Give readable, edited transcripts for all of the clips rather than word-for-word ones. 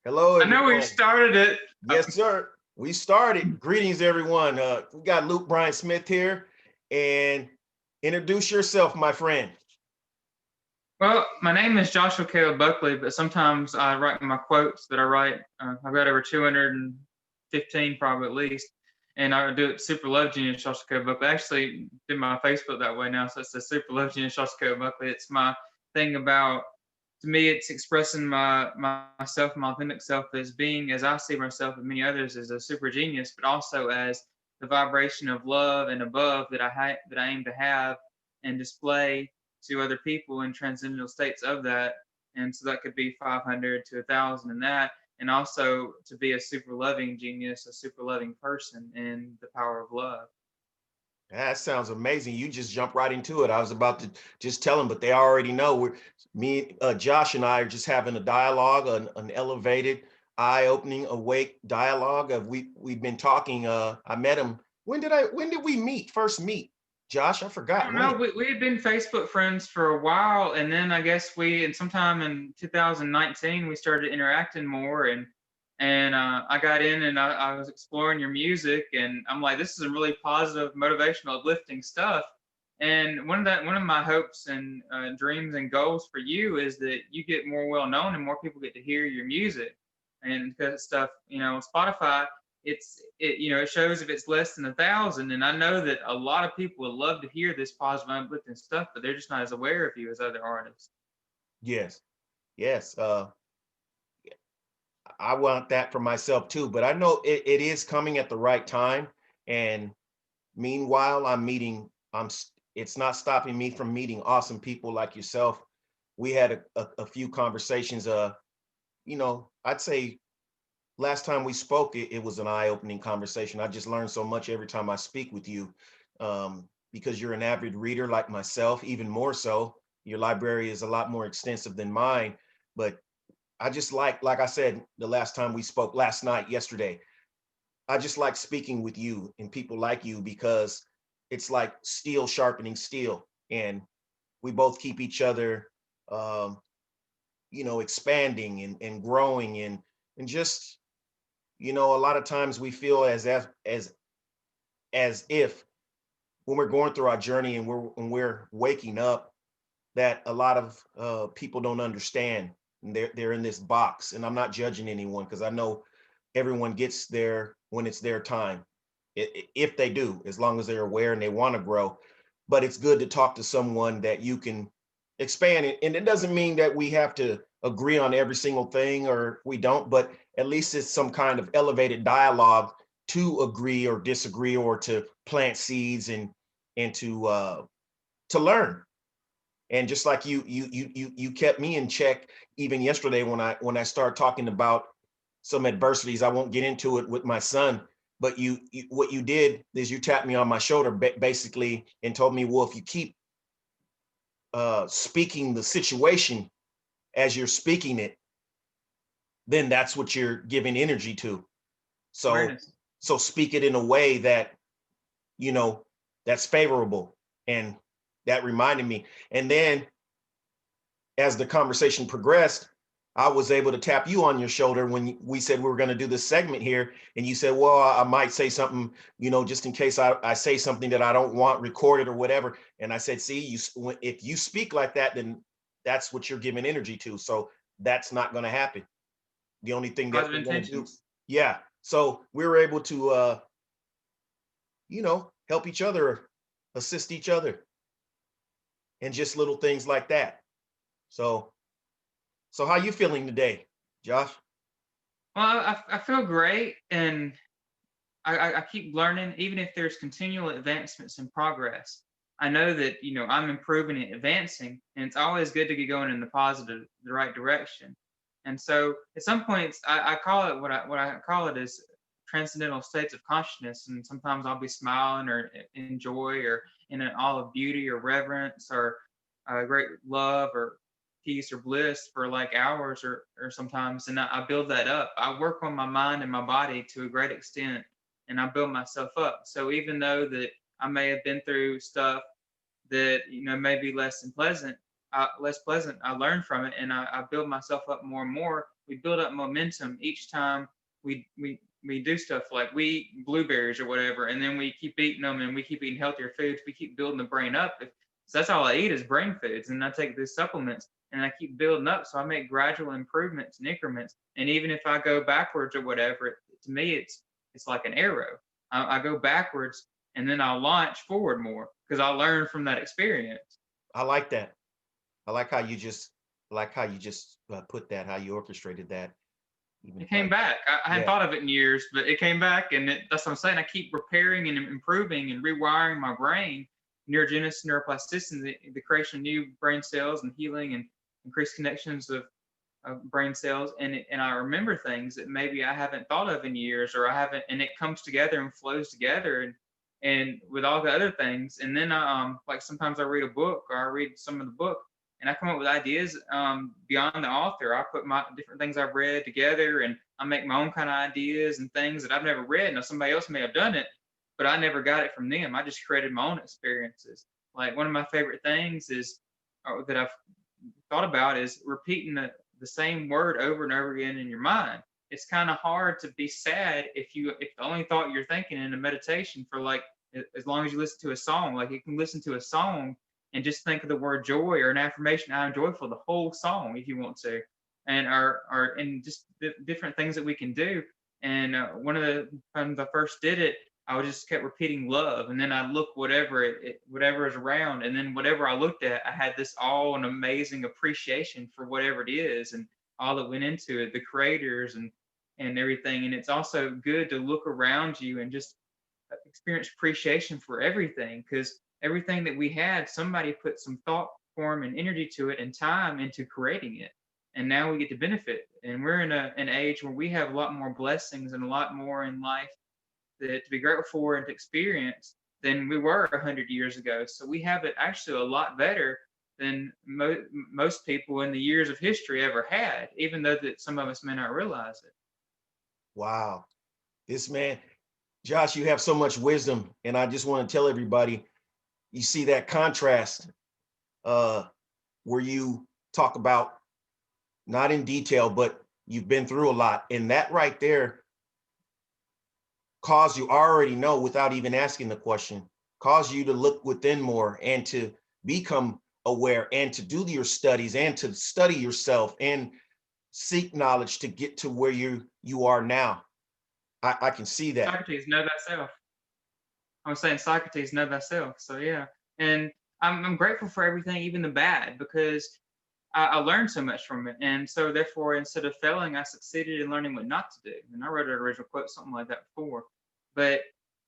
Hello, I know we everyone. started it. Yes, sir. We started. Greetings, everyone. We got Bryon Smith here, and introduce yourself, my friend. Well, my name is Joshua Caleb Buckley, but sometimes I write my quotes that I write. I've got over 215 probably at least, and I do it Super Love Genius Joshua Caleb Buckley. I actually did my Facebook that way now, so it's the Super Love Genius Joshua Caleb Buckley. It's my thing about, to me, it's expressing myself, my authentic self as being, as I see myself and many others, as a super genius, but also as the vibration of love and above that I aim to have and display to other people in transcendental states of that. And so that could be 500 to 1,000 in that. And also to be a super loving genius, a super loving person in the power of love. That sounds amazing. You just jumped right into it. I was about to just tell them, but they already know. Josh and I are just having a dialogue, an elevated, eye-opening, awake dialogue. We've been talking. I met him. When did we first meet? Josh, I I forgot don't know. when. We had been Facebook friends for a while, and then I guess and sometime in 2019 we started interacting more, and I got in and I was exploring your music, and I'm like, this is some really positive, motivational, uplifting stuff. And one of my hopes and dreams and goals for you is that you get more well known and more people get to hear your music, and because stuff, Spotify, it shows if it's less than 1,000, and I know that a lot of people would love to hear this positive uplifting stuff, but they're just not as aware of you as other artists. Yes, yes. I want that for myself too, but I know it is coming at the right time. And meanwhile, it's not stopping me from meeting awesome people like yourself. We had a few conversations. I'd say last time we spoke, it was an eye-opening conversation. I just learned so much every time I speak with you, because you're an avid reader like myself, even more so. Your library is a lot more extensive than mine, but I just like I said, the last time we spoke last night, yesterday, I just like speaking with you and people like you because it's like steel sharpening steel. And we both keep each other, um, expanding and growing and just, a lot of times we feel as if when we're going through our journey and we're waking up, that a lot of people don't understand. And they're in this box, and I'm not judging anyone because I know everyone gets there when it's their time, if they do, as long as they're aware and they want to grow. But it's good to talk to someone that you can expand it, and it doesn't mean that we have to agree on every single thing, or we don't, but at least it's some kind of elevated dialogue to agree or disagree, or to plant seeds and to learn. And just like you kept me in check even yesterday when I started talking about some adversities. I won't get into it with my son, but what you did is you tapped me on my shoulder basically and told me, well, if you keep speaking the situation as you're speaking it, then that's what you're giving energy to. So Awareness. so speak it in a way that, you know that's favorable. And that reminded me. And then as the conversation progressed, I was able to tap you on your shoulder when we said we were going to do this segment here. And you said, well, I might say something, just in case I say something that I don't want recorded or whatever. And I said, see, if you speak like that, then that's what you're giving energy to. So that's not going to happen. The only thing that Positive we're going to do. intentions. Yeah. So we were able to, help each other, assist each other, and just little things like that. So, so how you feeling today, Josh? Well, I feel great, and I keep learning, even if there's continual advancements and progress. I know that I'm improving and advancing, and it's always good to get going in the right direction. And so, at some points, I call it what I call it is transcendental states of consciousness. And sometimes I'll be smiling or in joy or in an all of beauty or reverence or great love or peace or bliss for like hours or sometimes, and I build that up. I work on my mind and my body to a great extent, and I build myself up. So even though that I may have been through stuff that may be less than pleasant, less pleasant, I learn from it, and I build myself up more and more. We build up momentum each time we do stuff like we eat blueberries or whatever, and then we keep eating them, and we keep eating healthier foods. We keep building the brain up. So that's all I eat is brain foods, and I take these supplements, and I keep building up. So I make gradual improvements and increments. And even if I go backwards or whatever, to me, it's like an arrow. I go backwards, and then I'll launch forward more because I learn from that experience. I like that. I like how you just put that, how you orchestrated that. Even It if I, came back. I hadn't yeah, thought of it in years, but it came back, and that's what I'm saying. I keep repairing and improving and rewiring my brain, neurogenesis, neuroplasticity, the creation of new brain cells, and healing and increased connections of brain cells. And I remember things that maybe I haven't thought of in years, or I haven't, and it comes together and flows together, and with all the other things. And then like sometimes I read a book, or I read some of the book, and I come up with ideas beyond the author. I put my different things I've read together, and I make my own kind of ideas and things that I've never read. Now somebody else may have done it, but I never got it from them. I just created my own experiences. Like one of my favorite things is that I've thought about is repeating the same word over and over again in your mind. It's kind of hard to be sad if the only thought you're thinking in a meditation for like as long as you listen to a song. Like you can listen to a song and just think of the word joy or an affirmation. I'm joyful, the whole song if you want to, and and just different things that we can do. And one of the times I first did it, I would just kept repeating love, and then I'd look whatever is around, and then whatever I looked at, I had this all an amazing appreciation for whatever it is, and all that went into it, the creators and everything. And it's also good to look around you and just experience appreciation for everything, because everything that we had, somebody put some thought form and energy to it and time into creating it, and now we get to benefit. And we're in an age where we have a lot more blessings and a lot more in life that to be grateful for and to experience than we were 100 years ago. So we have it actually a lot better than most people in the years of history ever had, even though that some of us may not realize it. wow. This man, Josh, you have so much wisdom, and I just want to tell everybody, you see that contrast where you talk about, not in detail, but you've been through a lot, and that right there cause you already know without even asking the question, cause you to look within more and to become aware and to do your studies and to study yourself and seek knowledge to get to where you are now. I can see that. Socrates, know thyself. I was saying Socrates, know thyself. So yeah, and I'm grateful for everything, even the bad, because I learned so much from it. And so therefore, instead of failing, I succeeded in learning what not to do. And I wrote an original quote, something like that before. But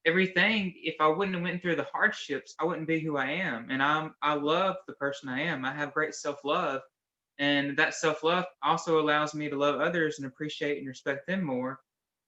everything, if I wouldn't have went through the hardships, I wouldn't be who I am. And I love the person I am. I have great self-love. And that self-love also allows me to love others and appreciate and respect them more.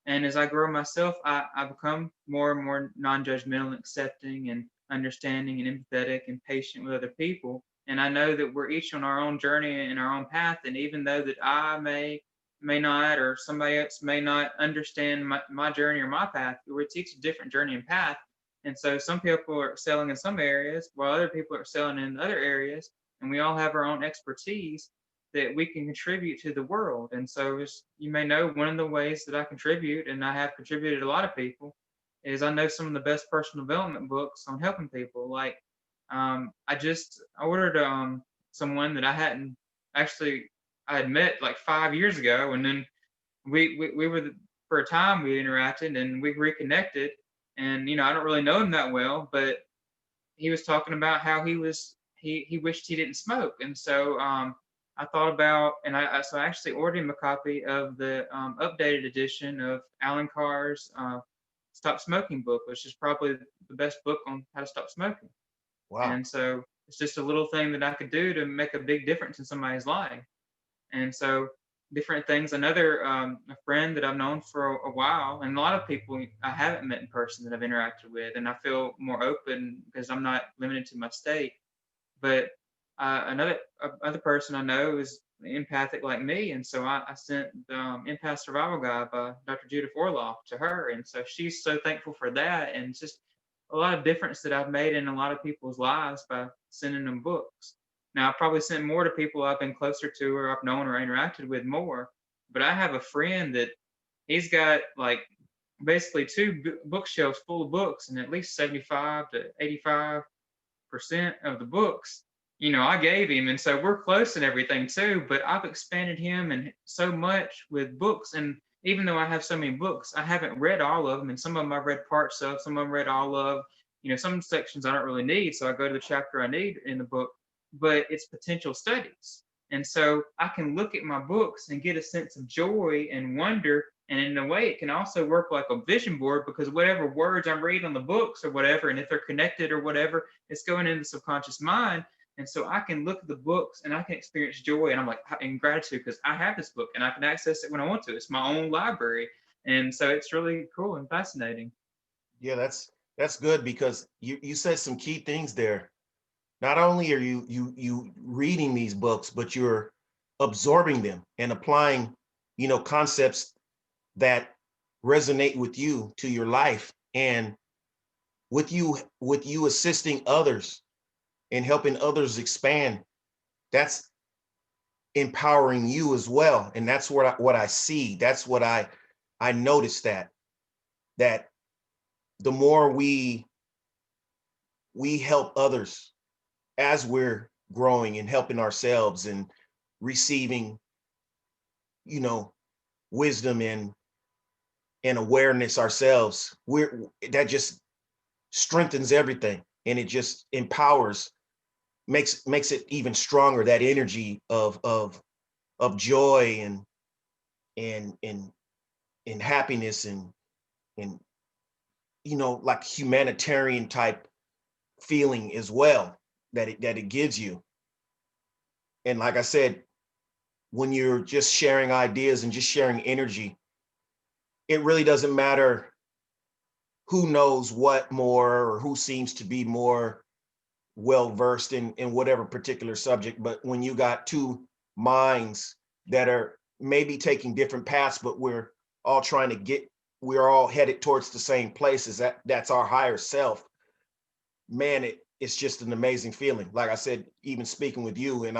And as I grow myself, I become more and more non-judgmental and accepting and understanding and empathetic and patient with other people. And I know that we're each on our own journey and our own path. And even though that I may not, or somebody else may not understand my journey or my path, we're each a different journey and path. And so some people are excelling in some areas while other people are excelling in other areas. And we all have our own expertise that we can contribute to the world. And so, as you may know, one of the ways that I contribute, and I have contributed to a lot of people, is I know some of the best personal development books on helping people. Like, I ordered someone that I hadn't actually I had met like 5 years ago, and then we were for a time we interacted and we reconnected, and I don't really know him that well, but he was talking about how he wished he didn't smoke, and so I thought about, and so I actually ordered him a copy of the updated edition of Alan Carr's Stop Smoking book, which is probably the best book on how to stop smoking. Wow. And so it's just a little thing that I could do to make a big difference in somebody's life. And so different things. Another a friend that I've known for a while, and a lot of people I haven't met in person that I've interacted with, and I feel more open because I'm not limited to my state. But another other person I know is empathic like me, and so I sent the Empath Survival Guide by Dr. Judith Orloff to her, and so she's so thankful for that, and it's just a lot of difference that I've made in a lot of people's lives by sending them books. Now, I've probably sent more to people I've been closer to or I've known or interacted with more. But I have a friend that he's got like basically two bookshelves full of books, and at least 75 to 85% of the books, I gave him. And so we're close and everything too, but I've expanded him and so much with books. And even though I have so many books, I haven't read all of them. And some of them I've read parts of, some of them read all of, some sections I don't really need. So I go to the chapter I need in the book, but it's potential studies. And so I can look at my books and get a sense of joy and wonder. And in a way, it can also work like a vision board, because whatever words I'm reading on the books or whatever, and if they're connected or whatever, it's going into the subconscious mind. And so I can look at the books and I can experience joy, and I'm like in gratitude because I have this book and I can access it when I want to. It's my own library. And so it's really cool and fascinating. Yeah, that's good, because you said some key things there. Not only are you reading these books, but you're absorbing them and applying, concepts that resonate with you to your life, and with you assisting others and helping others expand. That's empowering you as well, and that's what I see. That's what I noticed, that the more we help others as we're growing and helping ourselves and receiving, you know, wisdom and awareness ourselves, that just strengthens everything, and it just empowers, makes it even stronger, that energy of joy and happiness and like humanitarian type feeling as well, that it gives you. And like I said, when you're just sharing ideas and just sharing energy, it really doesn't matter who knows what more, or who seems to be more well versed in whatever particular subject. But when you got two minds that are maybe taking different paths, but all trying to we're all headed towards the same places, that's our higher self, man, it's just an amazing feeling. Like I said, even speaking with you, and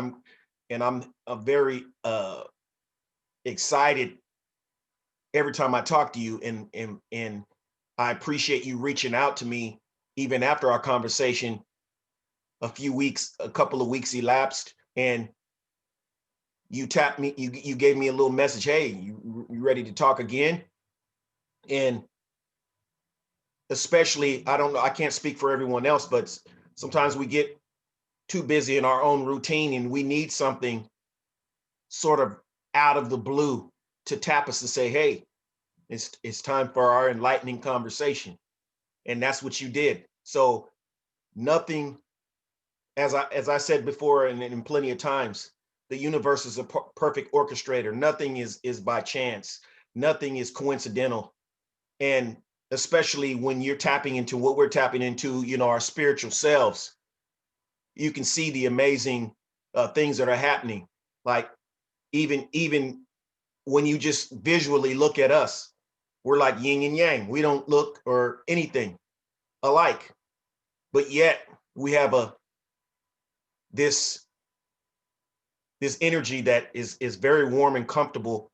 I'm a very excited every time I talk to you, and I appreciate you reaching out to me even after our conversation. A couple of weeks elapsed, and you tapped me, you gave me a little message, hey, you ready to talk again? And especially, I don't know, I can't speak for everyone else, but sometimes we get too busy in our own routine, and we need something sort of out of the blue to tap us to say, hey, it's time for our enlightening conversation. And that's what you did. So nothing, as I said before, and plenty of times, the universe is a perfect orchestrator. Nothing is by chance. Nothing is coincidental. And especially when you're tapping into what we're tapping into, our spiritual selves, you can see the amazing things that are happening. Like even when you just visually look at us, we're like yin and yang. We don't look or anything alike, but yet we have this energy that is very warm and comfortable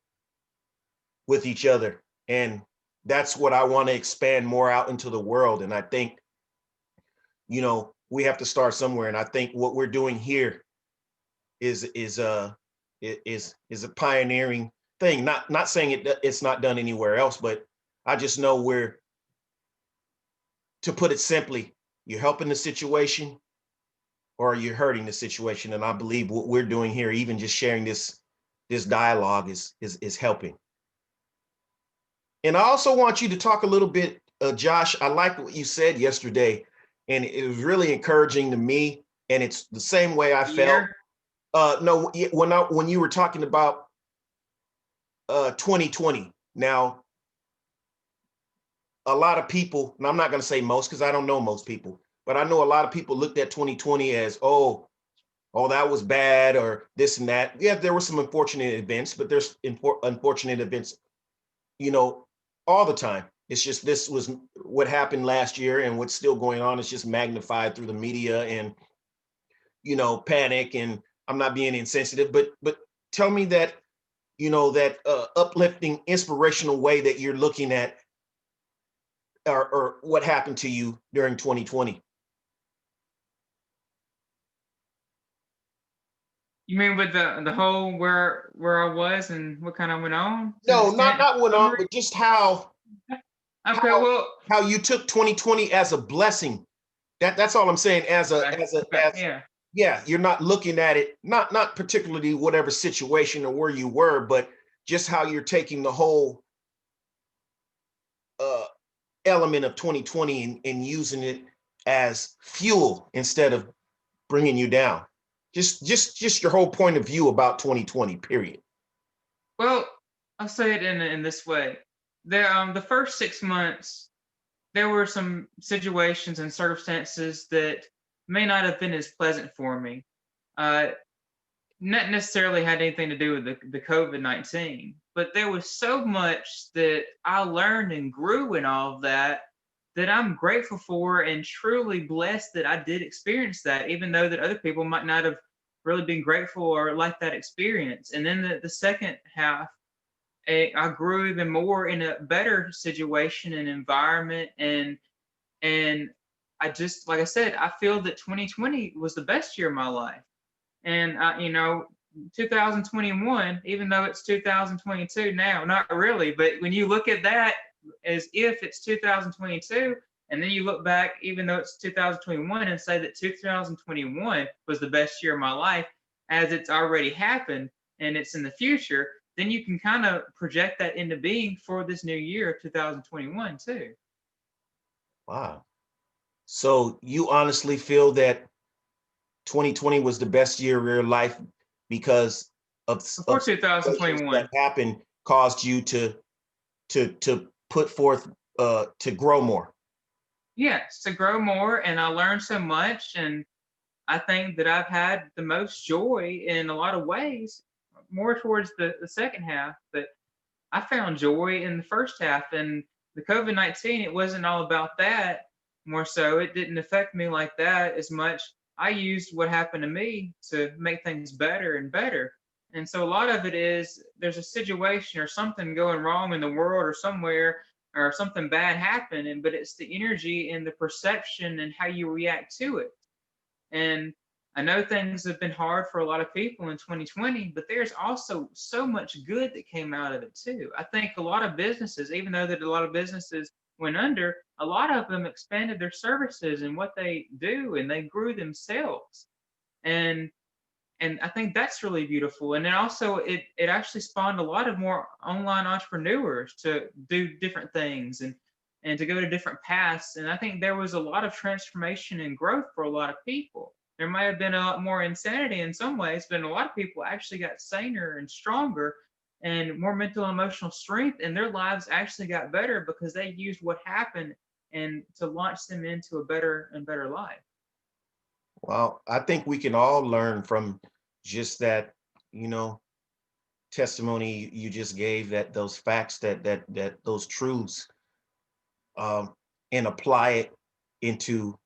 with each other. And that's what I want to expand more out into the world. And I think, we have to start somewhere. And I think what we're doing here is a pioneering thing. Not saying it's not done anywhere else, but I just know to put it simply, you're helping the situation or you're hurting the situation. And I believe what we're doing here, even just sharing this dialogue, is helping. And I also want you to talk a little bit, Josh. I like what you said yesterday, and it was really encouraging to me. And it's the same way I felt. No, when you were talking about 2020. Now, a lot of people, and I'm not going to say most because I don't know most people, but I know a lot of people looked at 2020 as, oh, that was bad, or this and that. Yeah, there were some unfortunate events, but there's unfortunate events, all the time. It's just this was what happened last year, and what's still going on is just magnified through the media. And panic, and I'm not being insensitive, but tell me that, that uplifting, inspirational way that you're looking at, or what happened to you during 2020. You mean with the whole where I was and what kind of went on to No, extent not went on, summary? but just how Okay, how well, how you took 2020 as a blessing. That's all I'm saying. okay, okay, yeah. Yeah, you're not looking at it, not particularly whatever situation or where you were, but just how you're taking the whole uh element of 2020 and using it as fuel instead of bringing you down. Just your whole point of view about 2020, period. Well, I'll say it in this way. The first 6 months, there were some situations and circumstances that may not have been as pleasant for me. Uh, Not necessarily had anything to do with the COVID-19, but there was so much that I learned and grew in all of that that I'm grateful for and truly blessed that I did experience that, even though that other people might not have really been grateful or like that experience. And then the second half, I grew even more in a better situation and environment, and I just, like I said, I feel that 2020 was the best year of my life. And 2021, even though it's 2022 now, not really, but when you look at that as if it's 2022, and then you look back, even though it's 2021, and say that 2021 was the best year of my life, as it's already happened and it's in the future, then you can kind of project that into being for this new year of 2021 too. Wow. So you honestly feel that 2020 was the best year of your life because Before of situations that 2021. happened caused you to put forth to grow more. Yes, to grow more, and I learned so much, and I think that I've had the most joy in a lot of ways, more towards the second half, but I found joy in the first half. And the COVID-19, it wasn't all about that. More so, it didn't affect me like that as much. I used what happened to me to make things better and better. And so a lot of it is there's a situation or something going wrong in the world or somewhere, or something bad happened, but it's the energy and the perception and how you react to it. And I know things have been hard for a lot of people in 2020, but there's also so much good that came out of it too. I think a lot of businesses, even though that a lot of businesses went under, a lot of them expanded their services and what they do, and they grew themselves. And I think that's really beautiful. And then also it actually spawned a lot of more online entrepreneurs to do different things and to go to different paths. And I think there was a lot of transformation and growth for a lot of people. There might have been a lot more insanity in some ways, but a lot of people actually got saner and stronger and more mental and emotional strength, and their lives actually got better because they used what happened and to launch them into a better and better life. Well, I think we can all learn from just that, you know, testimony you just gave, that those facts, that those truths, um, and apply it into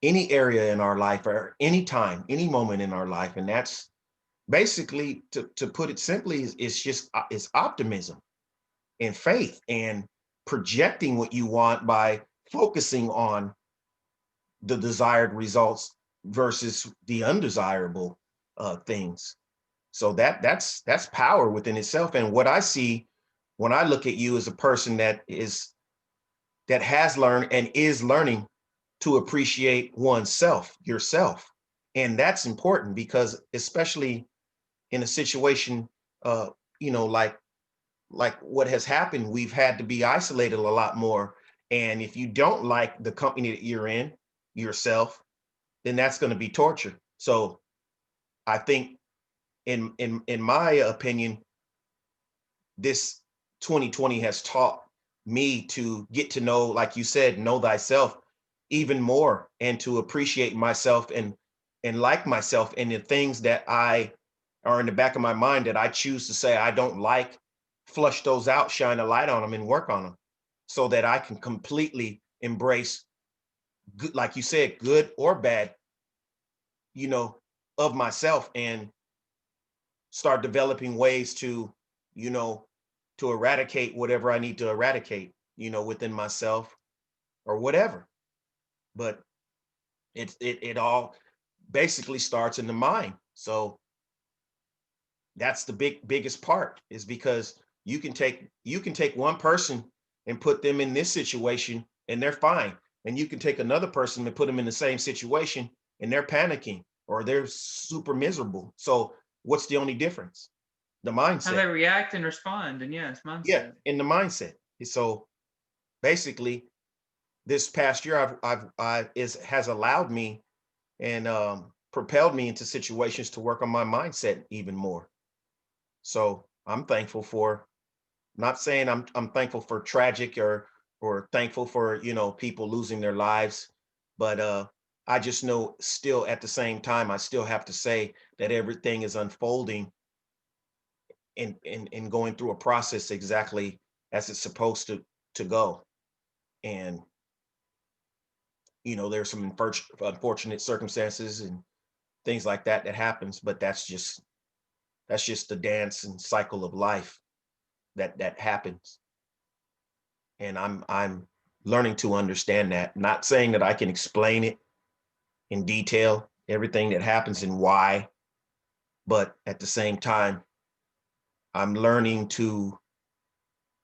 any area in our life or any time, any moment in our life. And that's basically, to put it simply, is just is optimism and faith and projecting what you want by focusing on the desired results versus the undesirable things. So that's power within itself. And what I see when I look at you as a person that has learned and is learning to appreciate oneself, yourself. And that's important because especially in a situation, uh, like what has happened, we've had to be isolated a lot more. And if you don't like the company that you're in, yourself, then that's going to be torture. So I think, in my opinion, this 2020 has taught me to get to know, like you said, know thyself even more, and to appreciate myself and like myself, and the things that I are in the back of my mind that I choose to say I don't like, flush those out, shine a light on them, and work on them so that I can completely embrace good, like you said, good or bad of myself, and start developing ways to, you know, to eradicate whatever I need to eradicate, within myself or whatever. But it all basically starts in the mind. So that's the biggest part, is because you can take one person and put them in this situation and they're fine. And you can take another person and put them in the same situation and they're panicking or they're super miserable. So what's the only difference? The How mindset. they react and respond, and yes, Yeah, mindset. in the mindset. So basically, this past year has allowed me and propelled me into situations to work on my mindset even more. So I'm thankful for, not saying I'm thankful for tragic or thankful for, people losing their lives, but I just know still at the same time I still have to say that everything is unfolding and going through a process exactly as it's supposed to go. And there's some unfortunate circumstances and things like that happens, but that's just the dance and cycle of life that happens. And I'm learning to understand that. Not saying that I can explain it in detail, everything that happens and why, but at the same time, I'm learning to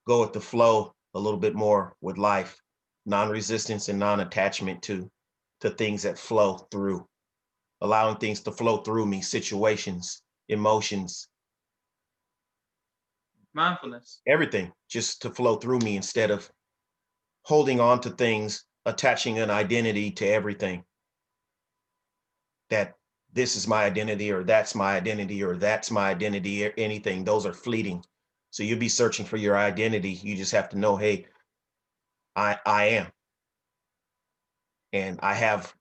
go with the flow a little bit more with life, non-resistance and non-attachment to things that flow through, allowing things to flow through me, situations, emotions, Mindfulness. everything just to flow through me instead of holding on to things, attaching an identity to everything, that this is my identity or that's my identity or that's my identity or anything. Those are fleeting. So you'll be searching for your identity. You just have to know, hey, I am. And I have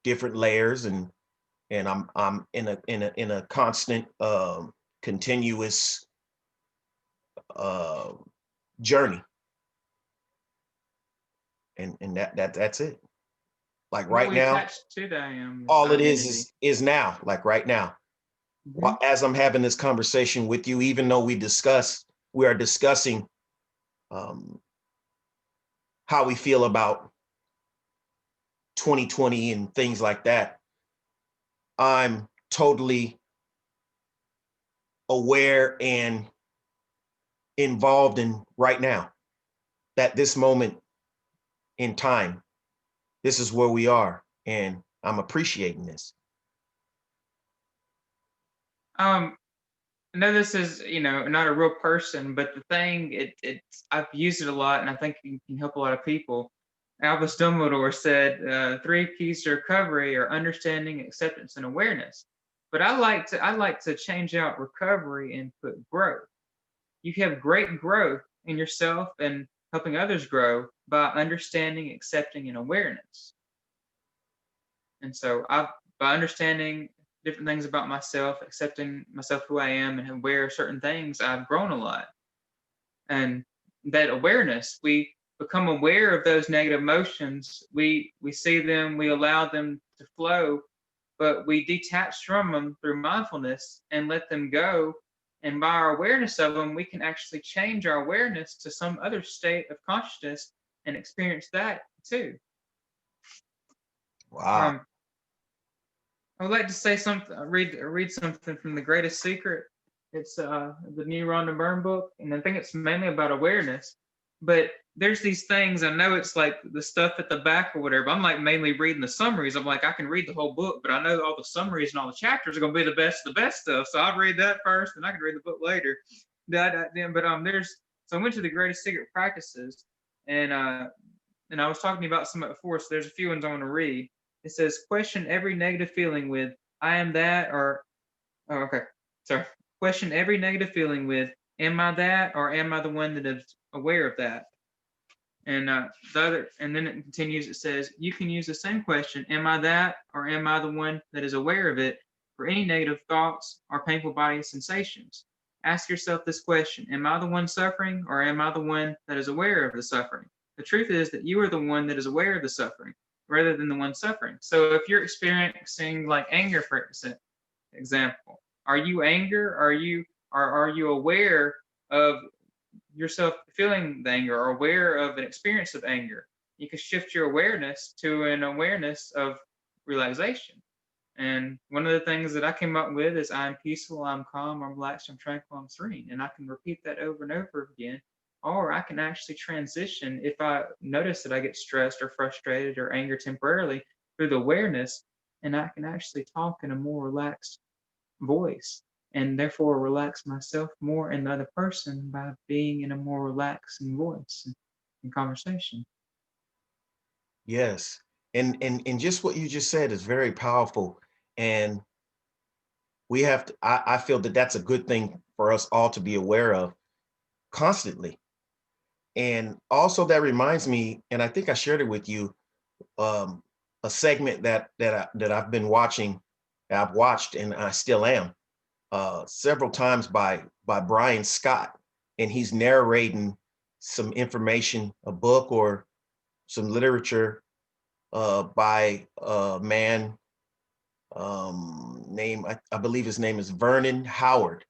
different layers, and I'm in a constant continuous uh journey. And that's it. Like What right we now, attach to the I am is all it is identity. is now, like right now. Mhm. As I'm having this conversation with you, even though we are discussing um, how we feel about 2020 and things like that, I'm totally aware and involved in right now, that this moment in time, this is where we are, and I'm appreciating this. Um, I know this is, not a real person, but the thing, it's I've used it a lot, and I think it can help a lot of people. Albus Dumbledore said, three keys to recovery are understanding, acceptance, and awareness. But I like to change out recovery and put growth. You can have great growth in yourself and helping others grow by understanding, accepting, and awareness. And so by understanding different things about myself, accepting myself who I am, and aware of certain things, I've grown a lot. And that awareness, we become aware of those negative emotions. We see them, we allow them to flow, but we detach from them through mindfulness and let them go. And by our awareness of them, we can actually change our awareness to some other state of consciousness and experience that too. Wow. Um, I would like to say something. Read something from The Greatest Secret. It's the new Rhonda Byrne book, and I think it's mainly about awareness. But there's these things. I know it's like the stuff at the back or whatever. I'm like mainly reading the summaries. I'm like I can read the whole book, but I know all the summaries and all the chapters are going to be the best stuff. So I'll read that first, and I can read the book later. But there's so I went to The Greatest Secret Practices, and I was talking about some before. So there's a few ones I want to read. It says, question every negative feeling with, I am that, or, oh, okay, sorry. Question every negative feeling with, am I that, or am I the one that is aware of that? And and then it continues, it says, you can use the same question, am I that, or am I the one that is aware of it, for any negative thoughts or painful body sensations? Ask yourself this question, am I the one suffering, or am I the one that is aware of the suffering? The truth is that you are the one that is aware of the suffering. rather than the one suffering. So if you're experiencing like anger, for example, are you anger? Are you aware of yourself feeling the anger or aware of an experience of anger? You can shift your awareness to an awareness of realization. And one of the things that I came up with is I'm peaceful, I'm calm, I'm relaxed, I'm tranquil, I'm serene. And I can repeat that over and over again. Or I can actually transition if I notice that I get stressed or frustrated or angry temporarily through the awareness, and I can actually talk in a more relaxed voice and therefore relax myself more and the other person by being in a more relaxing voice and conversation. Yes. And just what you just said is very powerful. And we have to, I feel that that's a good thing for us all to be aware of constantly. And also that reminds me, and I think I shared it with you, um, a segment that I've been watching, that I've watched and I still am, several times by Bryon Scott, and he's narrating some information, a book or some literature by a man name, I believe his name is Vernon Howard,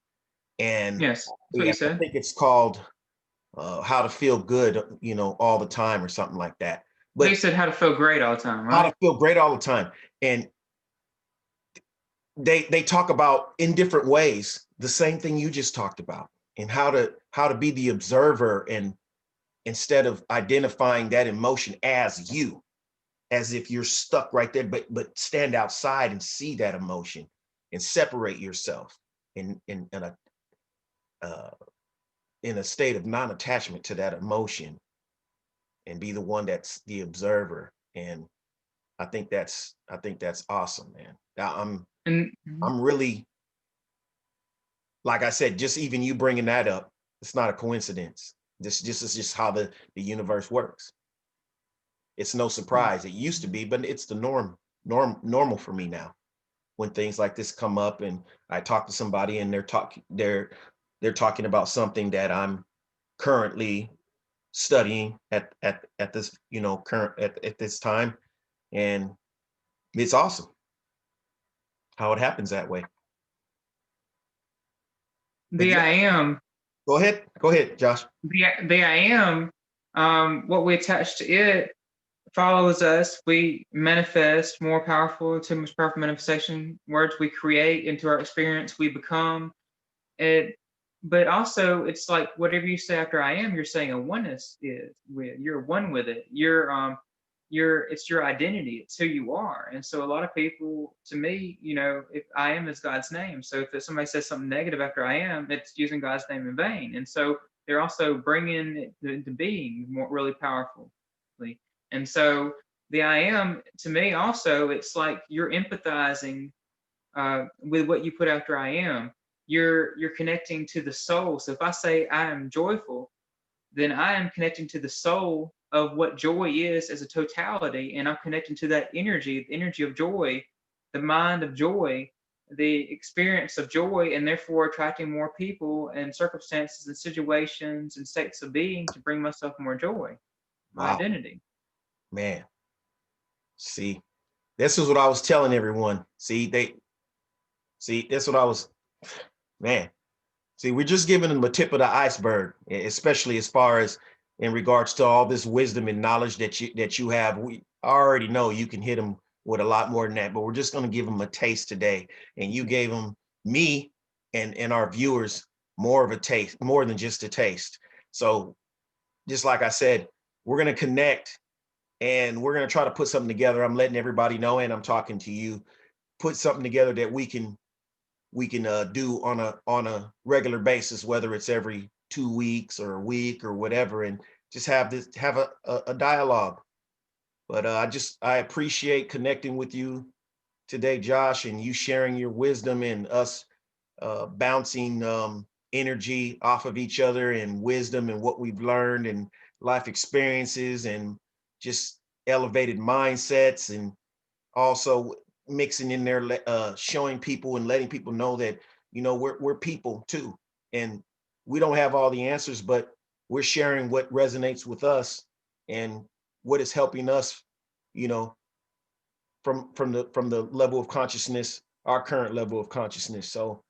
and Yes, that's what you yeah, I said. think it's called How to Feel Good, all the time or something like that. They But said how to feel great all the time, how right? to feel great all the time, and they talk about in different ways the same thing you just talked about, and how to be the observer, and instead of identifying that emotion as you, as if you're stuck right there, but stand outside and see that emotion and separate yourself uh, in a state of non-attachment to that emotion, and be the one that's the observer. And I think that's awesome, man. Now, And I'm really, like I said, just even you bringing that up, it's not a coincidence. This is just how the universe works. It's no surprise. It used to be, but it's the normal for me now. When things like this come up and I talk to somebody and they're talking about something that I'm currently studying at this, current at this time, and it's awesome how it happens that way. But the yeah, I am, go ahead, Josh. the I am, what we attach to it follows us. We manifest more powerful to most powerful manifestation. Words we create into our experience, we become it. But also, it's like whatever you say after I am, you're saying a oneness is with. You're one with it. It's your identity. It's who you are. And so a lot of people, to me, if I am is God's name. So if somebody says something negative after I am, it's using God's name in vain. And so they're also bringing it into being more really powerfully. And so the I am, to me, also, it's like you're empathizing with what you put after I am. You're connecting to the soul. So if I say I am joyful, then I am connecting to the soul of what joy is as a totality, and I'm connecting to that energy, the energy of joy, the mind of joy, the experience of joy, and therefore attracting more people and circumstances and situations and states of being to bring myself more joy, my Wow, identity. man. See, this is what I was telling everyone. See, that's what I was, man. See, we're just giving them a tip of the iceberg, especially as far as in regards to all this wisdom and knowledge that you have. We already know you can hit them with a lot more than that, but we're just going to give them a taste today. And you gave them, me and our viewers, more of a taste, more than just a taste. So just like I said, we're going to connect and we're going to try to put something together. I'm letting everybody know, and I'm talking to you, put something together that we can do on a regular basis, whether it's every 2 weeks or a week or whatever, and just have a dialogue. But I appreciate connecting with you today, Josh, and you sharing your wisdom and us bouncing energy off of each other, and wisdom and what we've learned and life experiences, and just elevated mindsets, and also mixing in there, showing people and letting people know that we're people too, and we don't have all the answers, but we're sharing what resonates with us and what is helping us, you know, from the level of consciousness, our current level of consciousness. So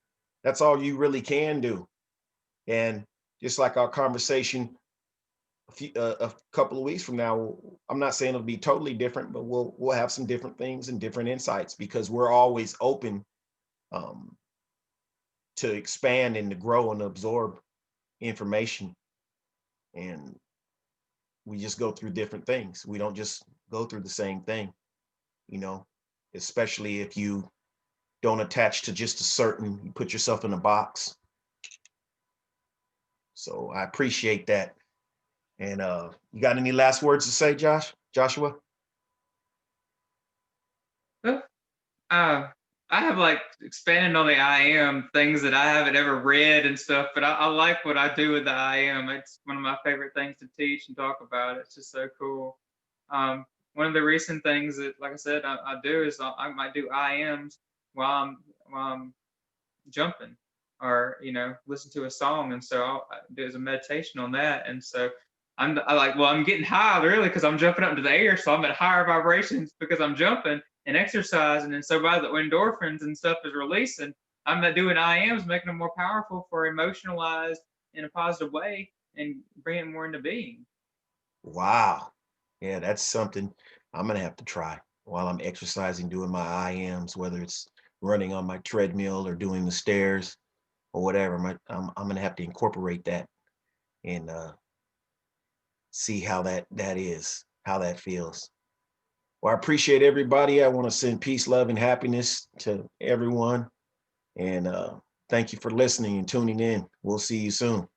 that's all you really can do. And just like our conversation a couple of weeks from now, I'm not saying it'll be totally different, but we'll have some different things and different insights, because we're always open um, to expand and to grow and absorb information. And we just go through different things. We don't just go through the same thing, you know, especially if you don't attach to just a certain, you put yourself in a box. So I appreciate that. And you got any last words to say, Joshua? Well, I have like expanded on the I am things that I haven't ever read and stuff, but I like what I do with the I am. It's one of my favorite things to teach and talk about. It's just so cool. One of the recent things that, like I said, I do is I might do I ams while I'm jumping, or listen to a song, and so there's a meditation on that. And so I'm getting high really because I'm jumping up into the air, so I'm at higher vibrations because I'm jumping and exercising. And so by the endorphins and stuff is releasing, I'm not doing IMs, making them more powerful for emotionalized in a positive way and bringing it more into being. Wow. Yeah, that's something I'm gonna have to try while I'm exercising, doing my IMs, whether it's running on my treadmill or doing the stairs or whatever. I'm gonna have to incorporate that and see how that is, how that feels. Well, I appreciate everybody. I want to send peace, love, and happiness to everyone. And thank you for listening and tuning in. We'll see you soon.